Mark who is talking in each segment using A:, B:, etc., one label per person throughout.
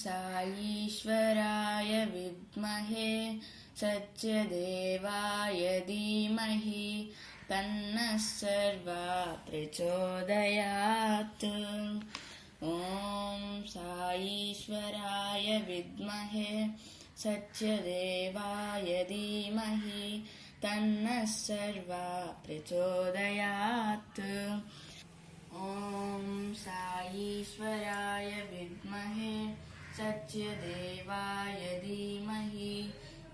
A: साईश्वराय विद्महे सत्यदेवाय धीमहि तन्नः सर्वा प्रचोदयात्। ॐ साईश्वराय विद्महे सत्यदेवाय धीमहि तन्नः सर्वा प्रचोदयात्। ॐ साईश्वराय विद्महे सत्यदेवाय धीमहि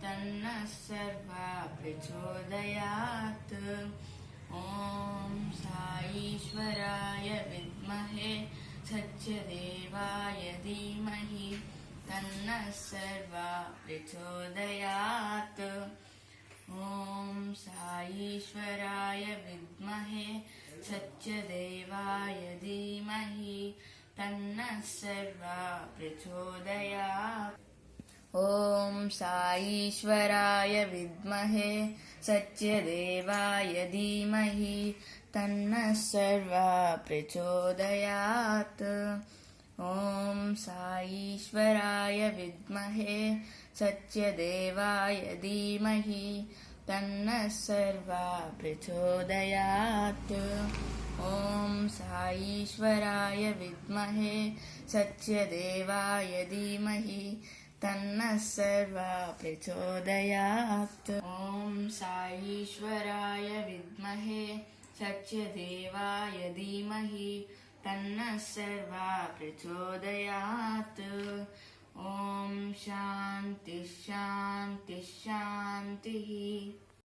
A: तन्नः सर्वा प्रचोदयात्। ॐ साईश्वराय विद्महे सत्यदेवाय धीमहि तन्नः सर्वा प्रचोदयात्। ॐ साईश्वराय विद्महे सत्यदेवाय धीमहि तन्नः सर्वा प्रचोदयात्। ॐ साईश्वराय विद्महे सत्यदेवाय धीमहि तन्नः सर्वा प्रचोदयात्। ॐ साईश्वराय विद्महे सत्यदेवाय धीमहि तन्नः सर्वा प्रचोदयात्। ॐ साईश्वराय विद्महे सत्यदेवाय धीमहि तन्नः सर्वा प्रचोदयात्। ॐ साईश्वराय विद्महे सत्यदेवाय धीमहि तन्नः सर्वा प्रचोदयात्। ॐ शान्ति शान्ति शान्तिः।